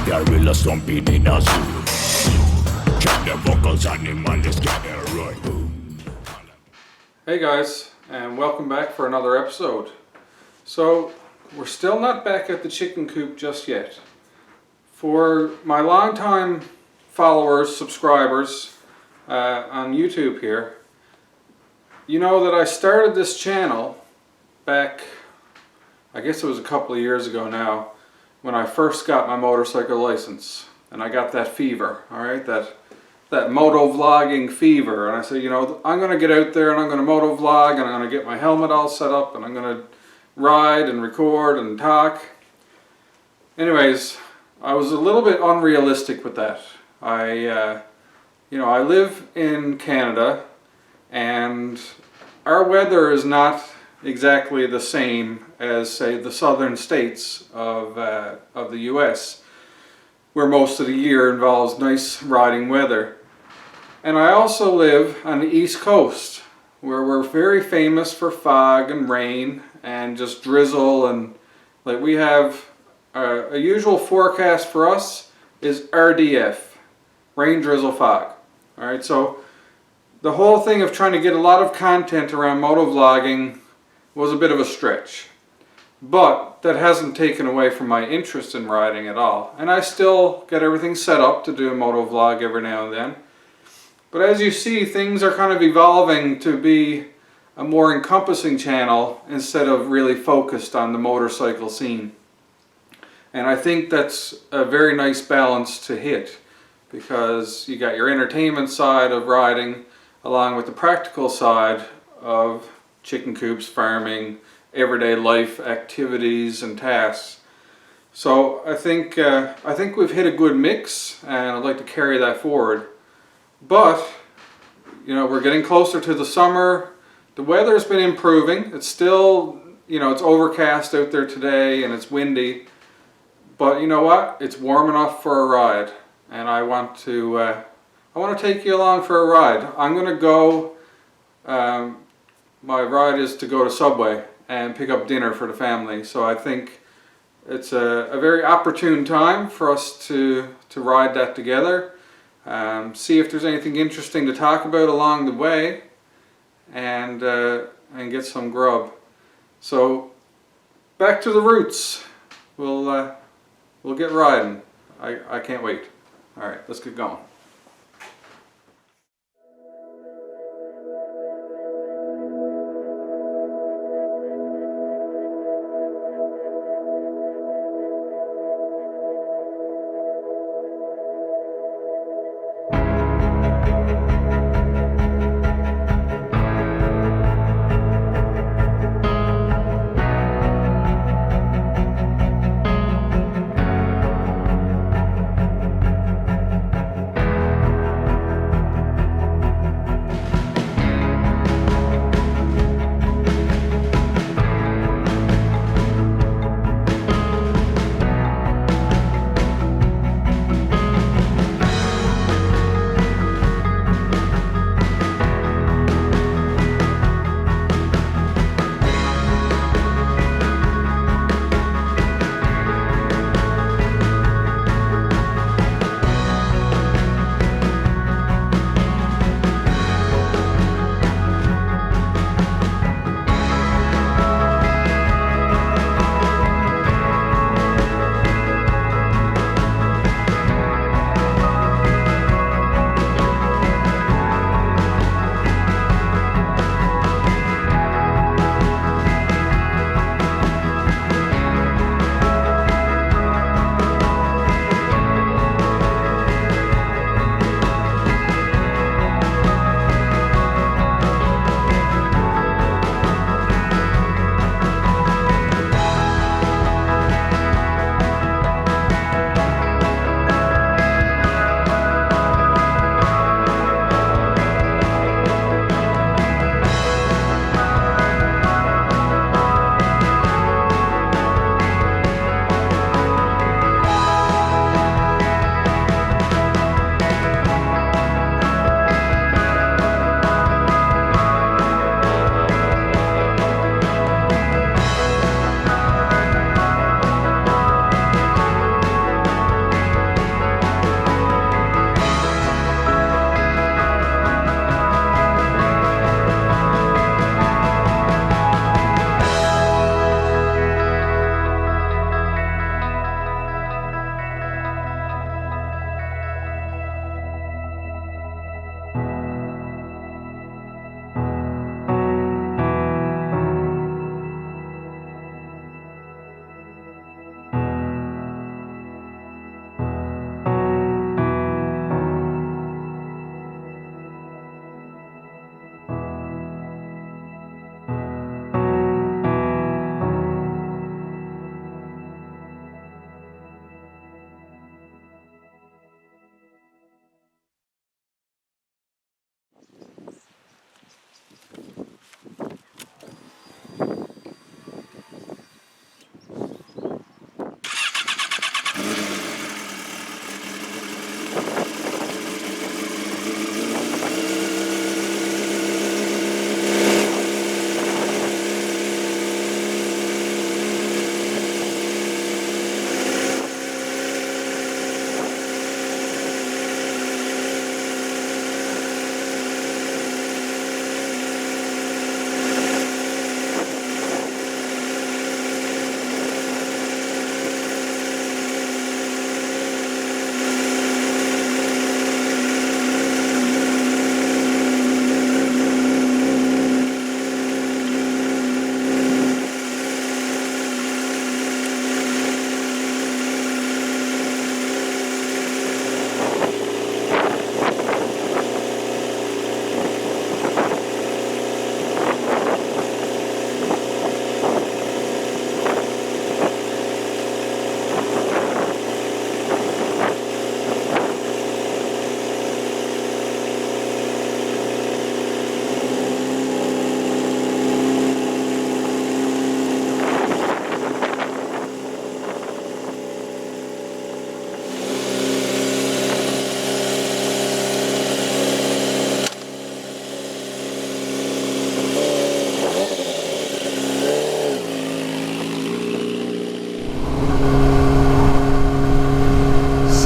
gorilla stomping in a zoo. Check the vocals, animals get it right. Boom. Hey guys, and welcome back for another episode. So, we're still not back at the chicken coop just yet. For my longtime followers, subscribers on YouTube here, you know that I started this channel back, I guess it was a couple of years ago now, when I first got my motorcycle license. And I got that fever, alright, that moto vlogging fever. And I said, you know, I'm going to get out there and I'm going to moto vlog and I'm going to get my helmet all set up and I'm going to ride and record and talk. Anyways, I was a little bit unrealistic with that. I live in Canada and our weather is not exactly the same as, say, the southern states of the US, where most of the year involves nice riding weather. And I also live on the East Coast, where we're very famous for fog and rain and just drizzle, and like we have a usual forecast for us is RDF, rain, drizzle, fog. Alright, so the whole thing of trying to get a lot of content around moto vlogging was a bit of a stretch. But that hasn't taken away from my interest in riding at all. And I still get everything set up to do a moto vlog every now and then. But as you see, things are kind of evolving to be a more encompassing channel instead of really focused on the motorcycle scene. And I think that's a very nice balance to hit, because you got your entertainment side of riding along with the practical side of chicken coops, farming, everyday life activities and tasks. So I think we've hit a good mix, and I'd like to carry that forward. But you know, we're getting closer to the summer. The weather's been improving. It's still, you know, it's overcast out there today and it's windy. But you know what? It's warm enough for a ride, and I want to take you along for a ride. I'm going to go. My ride is to go to Subway and pick up dinner for the family. So I think it's a very opportune time for us to ride that together. See if there's anything interesting to talk about along the way, and get some grub. So back to the roots. We'll get riding. I can't wait. All right, let's get going.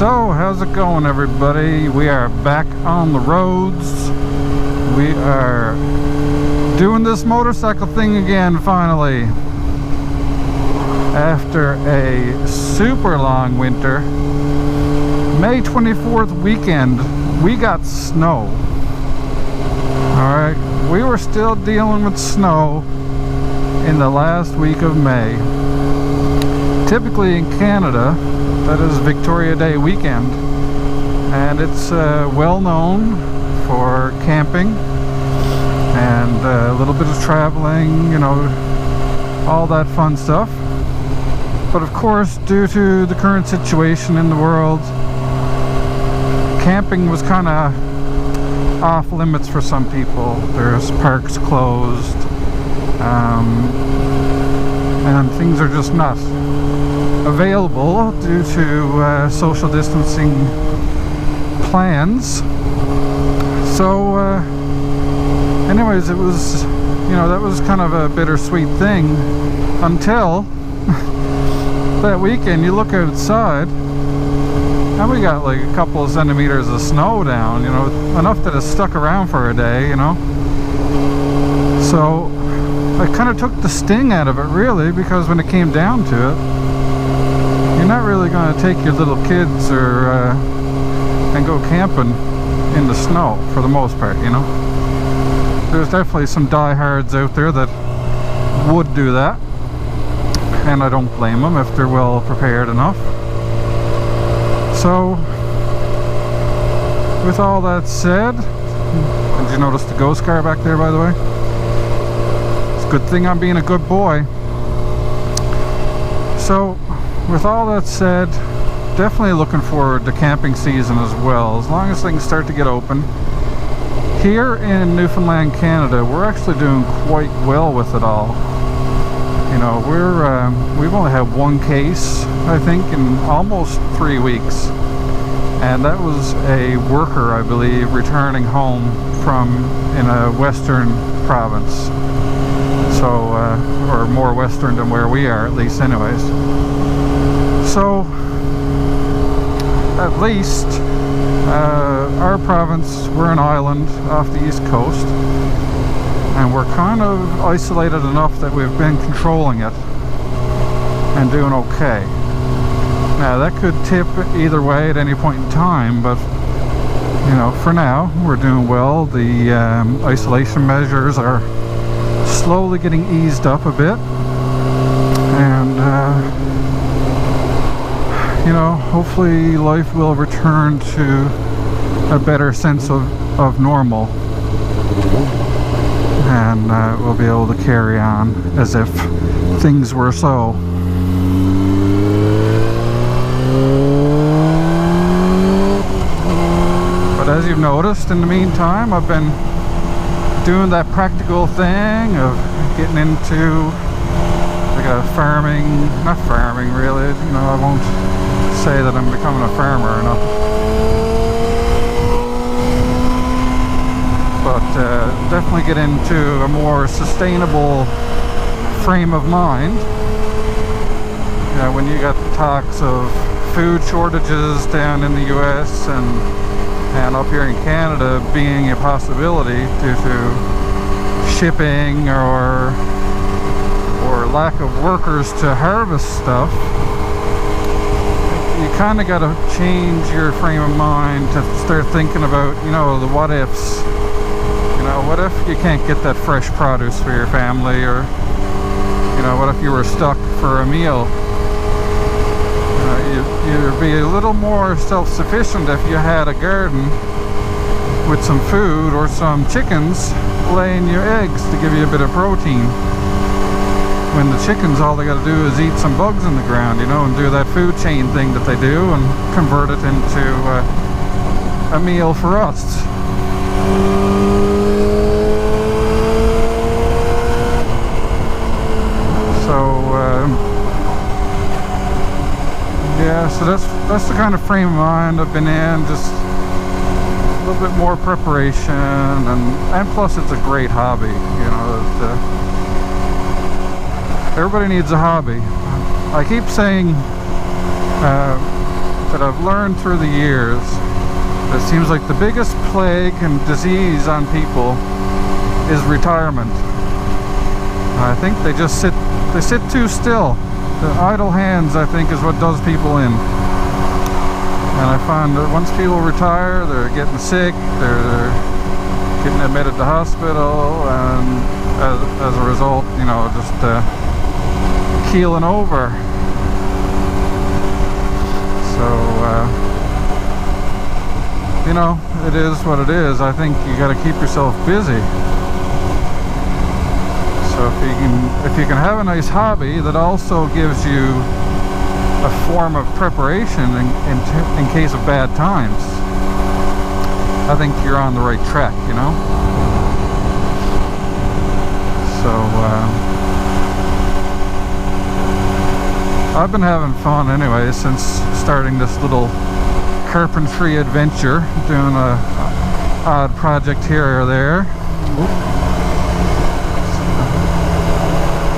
So, how's it going, everybody? We are back on the roads. We are doing this motorcycle thing again, finally. After a super long winter, May 24th weekend, we got snow. Alright, we were still dealing with snow in the last week of May. Typically in Canada, that is Victoria Day weekend, and it's well known for camping and a little bit of traveling, you know, all that fun stuff. But of course, due to the current situation in the world, camping was kind of off limits for some people. There's parks closed, and things are just not available due to social distancing plans. So anyways, it was, you know, that was kind of a bittersweet thing until that weekend. You look outside and we got like a couple of centimeters of snow down, you know, enough that it stuck around for a day, you know. So I kind of took the sting out of it, really, because when it came down to it, you're not really going to take your little kids or and go camping in the snow for the most part, you know. There's definitely some diehards out there that would do that, and I don't blame them if they're well prepared enough. So, with all that said, did you notice the ghost car back there, by the way? It's a good thing I'm being a good boy. So, with all that said, definitely looking forward to camping season as well, as long as things start to get open. Here in Newfoundland, Canada, we're actually doing quite well with it all. You know, we've only had one case, I think, in almost 3 weeks, and that was a worker, I believe, returning home from in a western province. So, or more western than where we are, at least, anyways. So, at least, our province, we're an island off the east coast, and we're kind of isolated enough that we've been controlling it and doing okay. Now, that could tip either way at any point in time, but, you know, for now, we're doing well. The isolation measures are slowly getting eased up a bit, and you know, hopefully life will return to a better sense of normal, and we'll be able to carry on as if things were so. But as you've noticed, in the meantime, I've been doing that practical thing of getting into like a farming, not farming really, you know, I won't say that I'm becoming a farmer or nothing, but definitely get into a more sustainable frame of mind. You know, when you got the talks of food shortages down in the US and up here in Canada being a possibility due to shipping or lack of workers to harvest stuff, you kind of got to change your frame of mind to start thinking about, you know, the what ifs. You know, what if you can't get that fresh produce for your family, or, you know, what if you were stuck for a meal? You'd be a little more self-sufficient if you had a garden with some food or some chickens laying you eggs to give you a bit of protein. When the chickens, all they got to do is eat some bugs in the ground, you know, and do that food chain thing that they do and convert it into a meal for us. So, yeah, so that's the kind of frame of mind I've been in, just a little bit more preparation, and plus it's a great hobby, you know. Everybody needs a hobby. I keep saying that I've learned through the years, it seems like the biggest plague and disease on people is retirement. I think they sit too still. The idle hands, I think, is what does people in. And I find that once people retire, they're getting sick, they're getting admitted to hospital, and as a result, you know, just keeling over. So, you know, it is what it is. I think you got to keep yourself busy. So if you can have a nice hobby that also gives you a form of preparation in case of bad times, I think you're on the right track, you know. So I've been having fun anyway since starting this little carpentry adventure, doing a odd project here or there.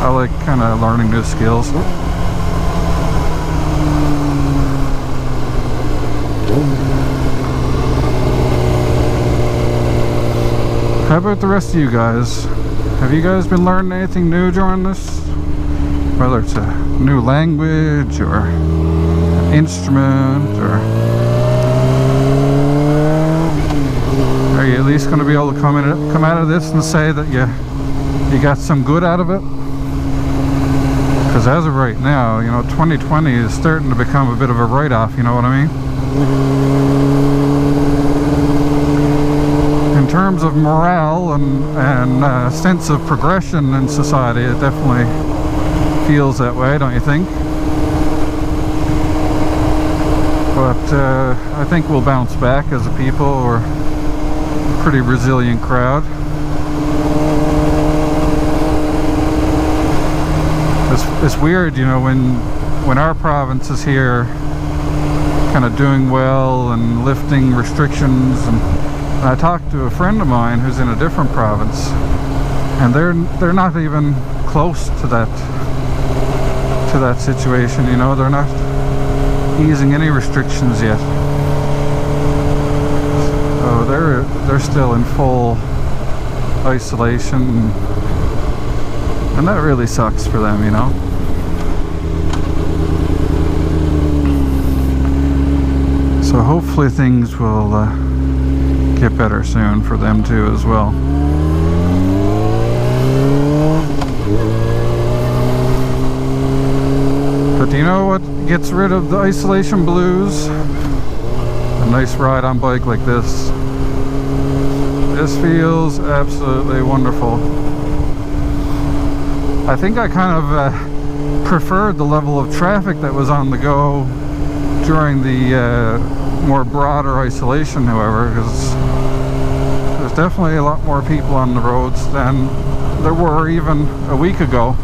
I like kind of learning new skills. How about the rest of you guys? Have you guys been learning anything new during this? Whether it's a new language or an instrument, or are you at least going to be able to come out of this and say that you got some good out of it? Because as of right now, you know, 2020 is starting to become a bit of a write-off, you know what I mean? In terms of morale and sense of progression in society, it definitely feels that way, don't you think? But I think we'll bounce back as a people. We're a pretty resilient crowd. It's weird, you know, when our province is here kind of doing well and lifting restrictions, and I talked to a friend of mine who's in a different province, and they're not even close to that situation, you know. They're not easing any restrictions yet. So they're still in full isolation, and that really sucks for them, you know. So hopefully things will get better soon for them too as well. But do you know what gets rid of the isolation blues? A nice ride on bike like this. This feels absolutely wonderful. I think I kind of preferred the level of traffic that was on the go during the more broader isolation, however, because there's definitely a lot more people on the roads than there were even a week ago.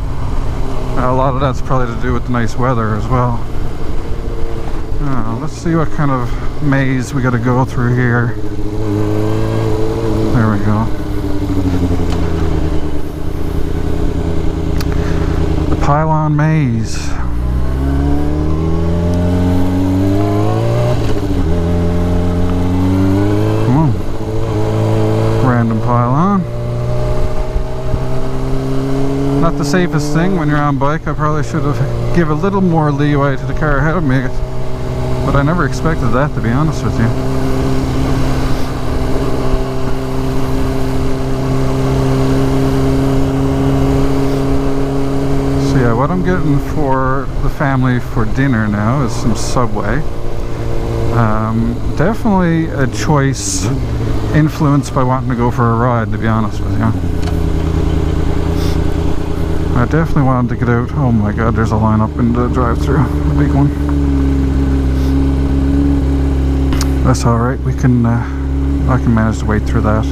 A lot of that's probably to do with the nice weather as well. Let's see what kind of maze we got to go through here. There we go. The Pylon Maze. Random pylon. Not the safest thing when you're on bike. I probably should have given a little more leeway to the car ahead of me, but I never expected that, to be honest with you. So yeah, what I'm getting for the family for dinner now is some Subway. Definitely a choice influenced by wanting to go for a ride, to be honest with you. I definitely wanted to get out. Oh my god, there's a line up in the drive-thru, a big one. That's alright, I can manage to wait through that.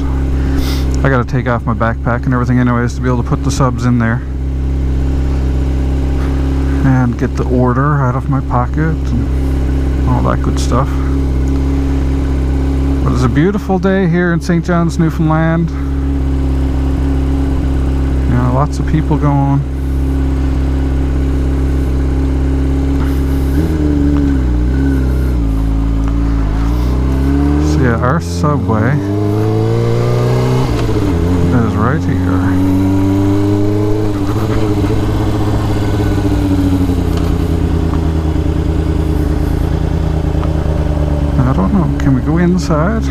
I gotta take off my backpack and everything anyways to be able to put the subs in there. And get the order out of my pocket and all that good stuff. But it's a beautiful day here in St. John's, Newfoundland. You know, lots of people going. our subway is right here. I don't know, can we go inside?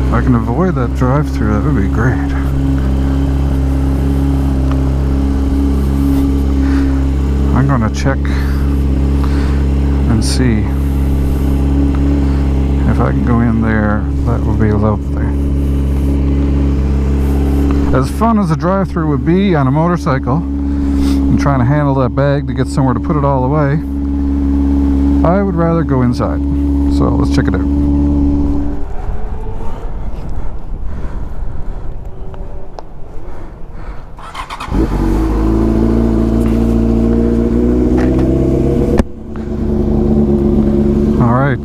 If I can avoid that drive-thru, that would be great. I'm gonna check and see if I can go in there. That would be lovely. As fun as a drive-thru would be on a motorcycle and trying to handle that bag to get somewhere to put it all away, I would rather go inside. So let's check it out.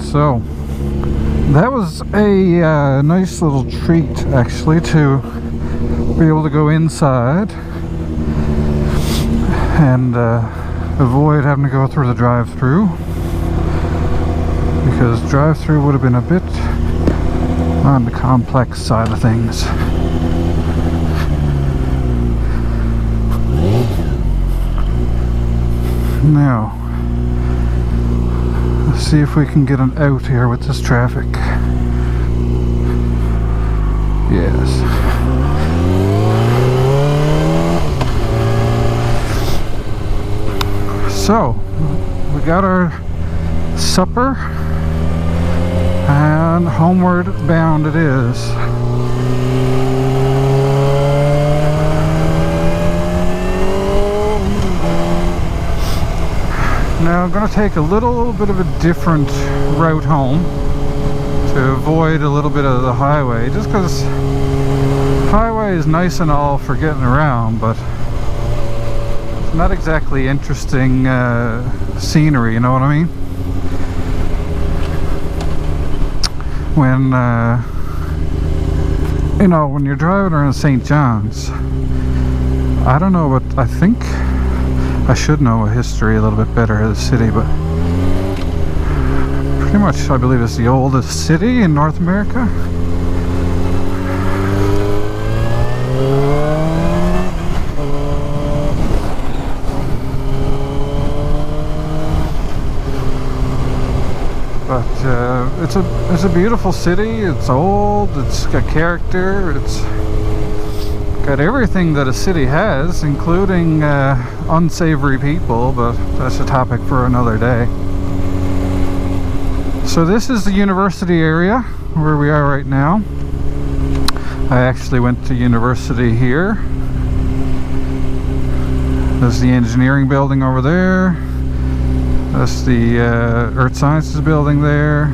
So that was a nice little treat, actually, to be able to go inside and avoid having to go through the drive-thru, because drive-thru would have been a bit on the complex side of things. Now, see if we can get an out here with this traffic. Yes. So, we got our supper and homeward bound it is. Now I'm going to take a little bit of a different route home to avoid a little bit of the highway, just because highway is nice and all for getting around, but it's not exactly interesting scenery, you know what I mean? When you know, when you're driving around St. John's, I don't know, but I think I should know a history a little bit better of the city, but pretty much I believe it's the oldest city in North America. But it's a beautiful city. It's old, it's got character, it's got everything that a city has, including unsavory people, but that's a topic for another day. So this is the university area where we are right now. I actually went to university here. There's the engineering building over there. That's the Earth Sciences building there.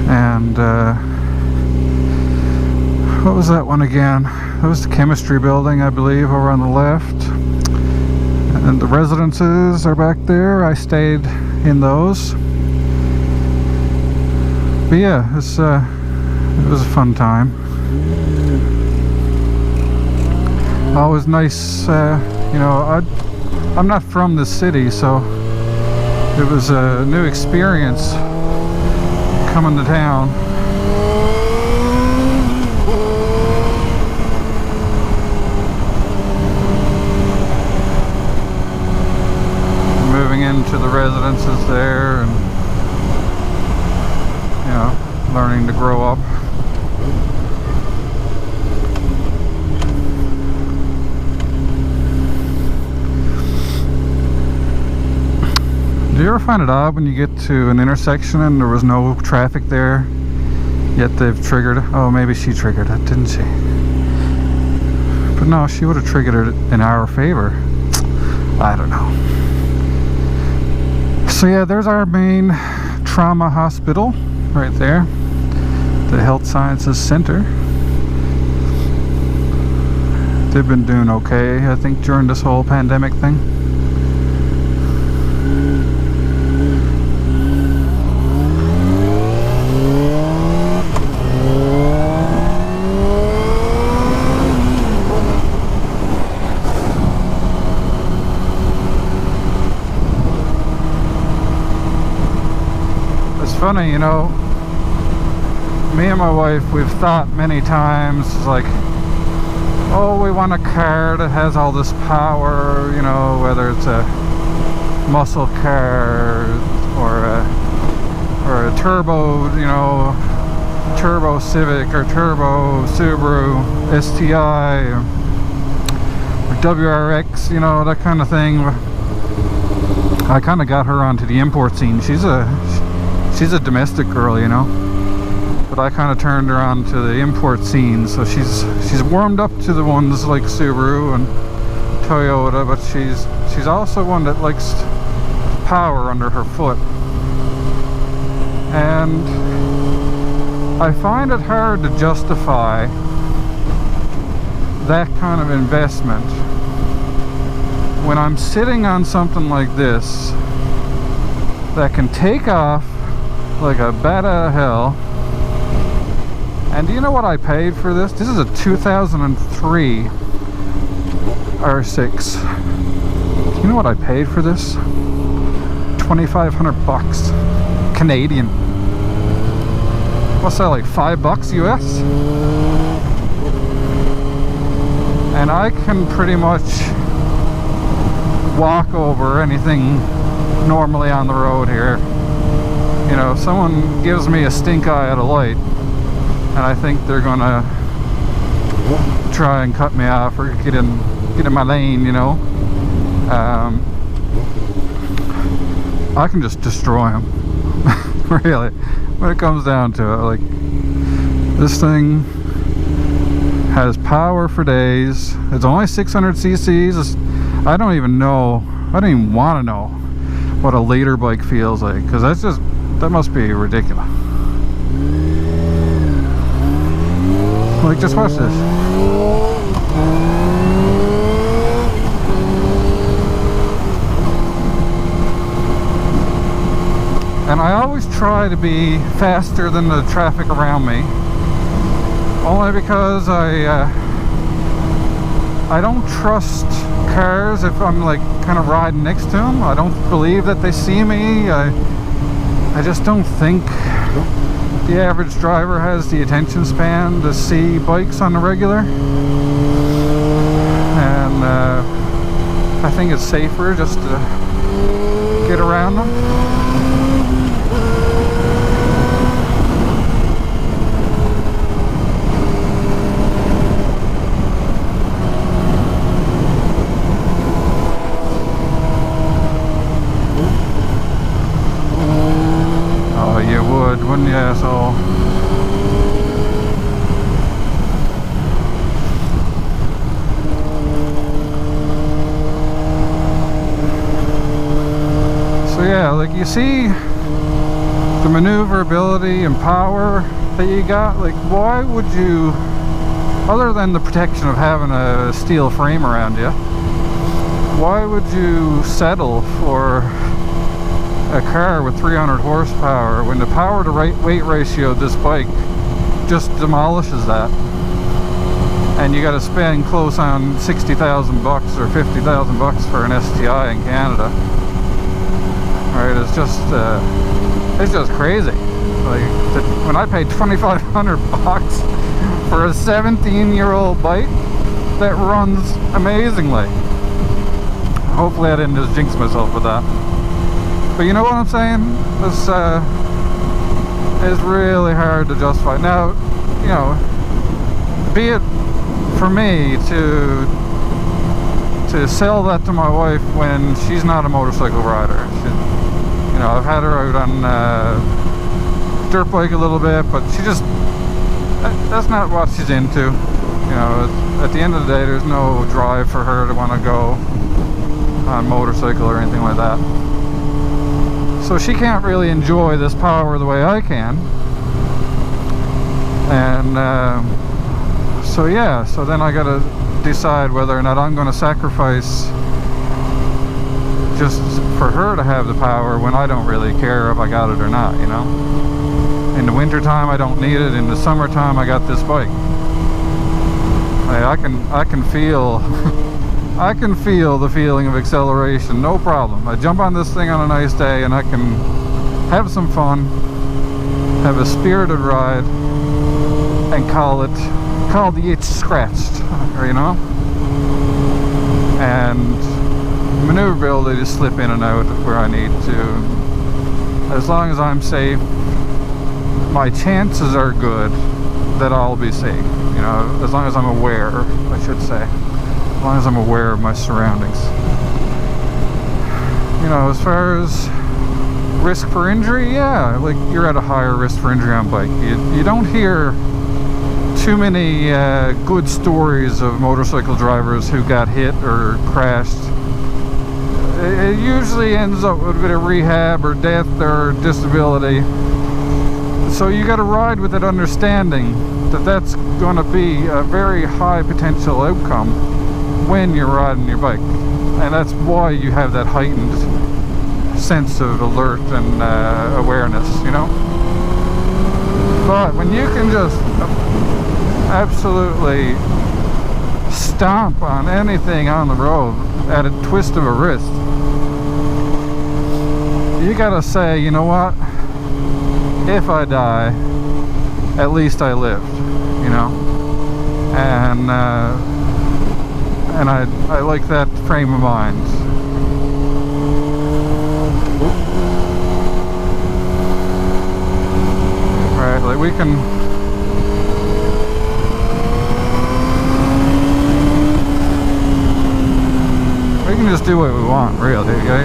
And what was that one again? That was the chemistry building, I believe, over on the left. And the residences are back there. I stayed in those. But yeah, it was a fun time. Always nice, you know, I'm not from the city, so it was a new experience coming to town. Moving into the residences there and, you know, learning to grow up. Do you ever find it odd when you get to an intersection and there was no traffic there, yet they've triggered? Oh, maybe she triggered it, didn't she? But no, she would have triggered it in our favor. I don't know. So yeah, there's our main trauma hospital right there, the Health Sciences Center. They've been doing okay, I think, during this whole pandemic thing. funny, you know, me and my wife, we've thought many times, like, oh, we want a car that has all this power, you know, whether it's a muscle car or a turbo, you know, turbo Civic or turbo Subaru STI or WRX, you know, that kind of thing. I kind of got her onto the import scene. She's a domestic girl, you know, but I kind of turned her on to the import scene. So she's warmed up to the ones like Subaru and Toyota, but she's also one that likes power under her foot. And I find it hard to justify that kind of investment when I'm sitting on something like this that can take off like a bat out of hell. And do you know what I paid for this? This is a 2003 R6. You know what I paid for this? $2,500 Canadian. What's that, like $5 US? And I can pretty much walk over anything normally on the road here. You know, if someone gives me a stink eye at a light and I think they're gonna try and cut me off or get in my lane, you know, I can just destroy them. Really, when it comes down to it. Like, this thing has power for days. It's only 600 cc's. I don't even know, I don't even want to know what a liter bike feels like, because that must be ridiculous. Like, just watch this. And I always try to be faster than the traffic around me, only because I don't trust cars if I'm like kind of riding next to them. I don't believe that they see me. I just don't think the average driver has the attention span to see bikes on the regular. And I think it's safer just to get around them. Wouldn't you, asshole? So yeah, like, you see the maneuverability and power that you got. Like, why would you, other than the protection of having a steel frame around you, why would you settle for a car with 300 horsepower when the power to weight ratio of this bike just demolishes that? And you got to spend close on $60,000 or $50,000 for an STI in Canada. Right? It's just crazy. Like, when I paid $2,500 for a 17-year-old bike that runs amazingly. Hopefully I didn't just jinx myself with that. But you know what I'm saying? This is really hard to justify. Now, you know, be it for me to sell that to my wife when she's not a motorcycle rider. You know, I've had her out on dirt bike a little bit, but that's not what she's into. You know, at the end of the day, there's no drive for her to want to go on motorcycle or anything like that. So she can't really enjoy this power the way I can. And so yeah, so then I gotta decide whether or not I'm gonna sacrifice just for her to have the power when I don't really care if I got it or not, you know. In the winter time I don't need it. In the summertime I got this bike. I can feel I can feel the feeling of acceleration, no problem. I jump on this thing on a nice day and I can have some fun have a spirited ride, and call the itch scratched, you know? And maneuverability to slip in and out where I need to. As long as I'm safe, my chances are good that I'll be safe, you know, as long as I'm aware, I should say. As long as I'm aware of my surroundings. You know, as far as risk for injury, yeah, like you're at a higher risk for injury on bike. You don't hear too many good stories of motorcycle drivers who got hit or crashed. It usually ends up with a bit of rehab or death or disability. So you got to ride with that understanding that that's going to be a very high potential outcome when you're riding your bike. And that's why you have that heightened sense of alert and awareness, you know? But when you can just absolutely stomp on anything on the road at a twist of a wrist, you gotta say, you know what? If I die, at least I lived, you know? And I like that frame of mind. Right, like we can just do what we want, really, okay?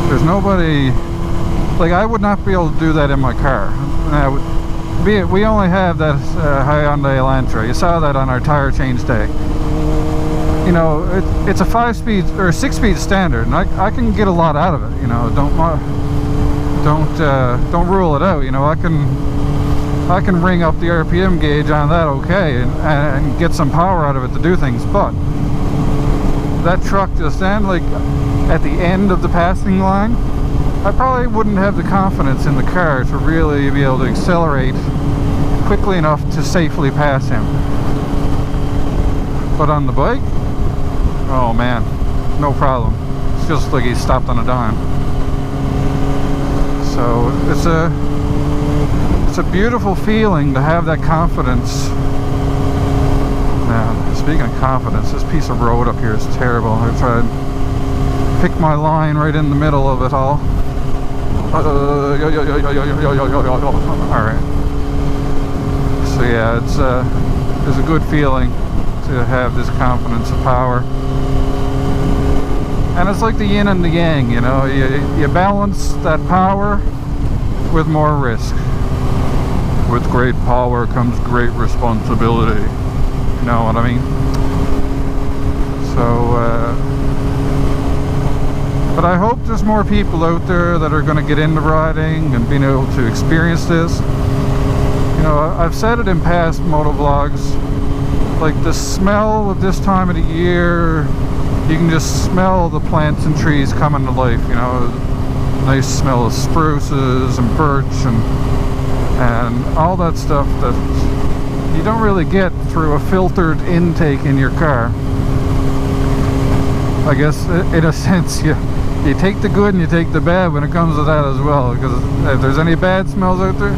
There's nobody, like I would not be able to do that in my car. We only have that Hyundai Elantra. You saw that on our tire change day. You know, it's a 5-speed or 6-speed standard, and I can get a lot out of it. You know, don't rule it out. You know, I can ring up the RPM gauge on that, okay, and get some power out of it to do things. But that truck just then, like at the end of the passing line, I probably wouldn't have the confidence in the car to really be able to accelerate quickly enough to safely pass him. But on the bike, oh man, no problem. It's just like he stopped on a dime. So it's a beautiful feeling to have that confidence. Now, speaking of confidence, this piece of road up here is terrible. I tried to pick my line right in the middle of it all. Alright. So yeah, it's a good feeling to have this confidence of power. And it's like the yin and the yang, you know, you balance that power with more risk. With great power comes great responsibility. You know what I mean? So, but I hope there's more people out there that are going to get into riding and being able to experience this. You know, I've said it in past moto vlogs, like the smell of this time of the year, you can just smell the plants and trees coming to life, you know, nice smell of spruces and birch and all that stuff that you don't really get through a filtered intake in your car. I guess in a sense you take the good and you take the bad when it comes to that as well, because if there's any bad smells out there,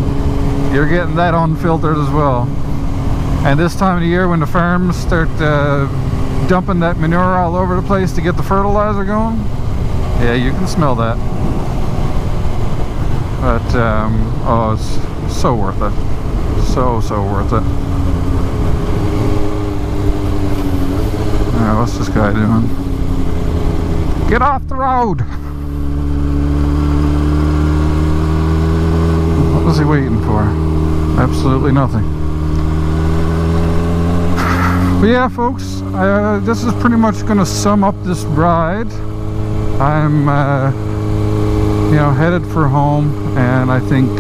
you're getting that unfiltered as well. And this time of the year when the farms start dumping that manure all over the place to get the fertilizer going, yeah, you can smell that. But oh, it's so worth it. So worth it. What's this guy doing? Get off the road! What was he waiting for? Absolutely nothing. But yeah, folks, this is pretty much going to sum up this ride. I'm, you know, headed for home, and I think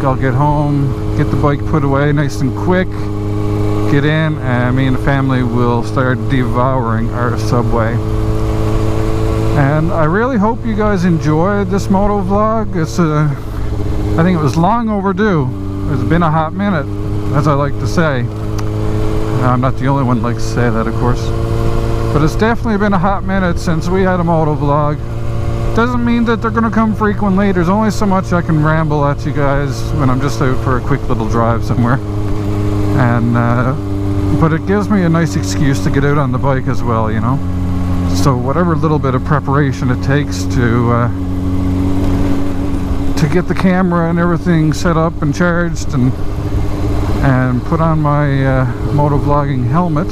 I'll get home, get the bike put away nice and quick, get in, and me and the family will start devouring our Subway. And I really hope you guys enjoyed this moto vlog. I think it was long overdue. It's been a hot minute, as I like to say. I'm not the only one that likes to say that, of course. But it's definitely been a hot minute since we had a moto vlog. Doesn't mean that they're gonna come frequently. There's only so much I can ramble at you guys when I'm just out for a quick little drive somewhere. And but it gives me a nice excuse to get out on the bike as well, you know. So whatever little bit of preparation it takes to get the camera and everything set up and charged and put on my moto vlogging helmet,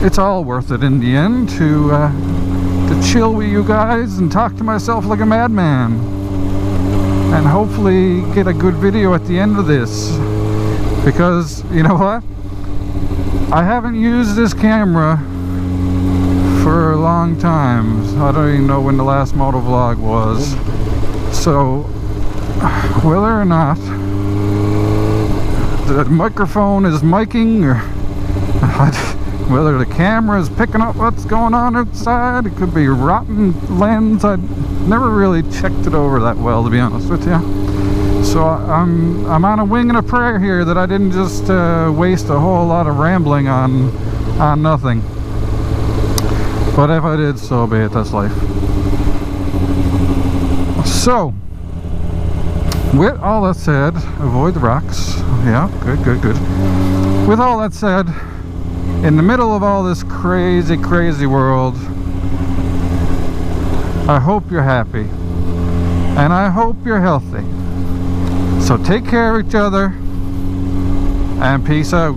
it's all worth it in the end to chill with you guys and talk to myself like a madman, and hopefully get a good video at the end of this. Because you know what, I haven't used this camera for a long time. I don't even know when the last moto vlog was. So whether or not the microphone is miking, or whether the camera is picking up what's going on outside, it could be rotten lens. I never really checked it over that well, to be honest with you. So I'm on a wing and a prayer here that I didn't just waste a whole lot of rambling on nothing. But if I did, so be it. That's life. So with all that said, avoid the rocks. Yeah, good. With all that said, in the middle of all this crazy world, I hope you're happy, and I hope you're healthy. So take care of each other, and peace out.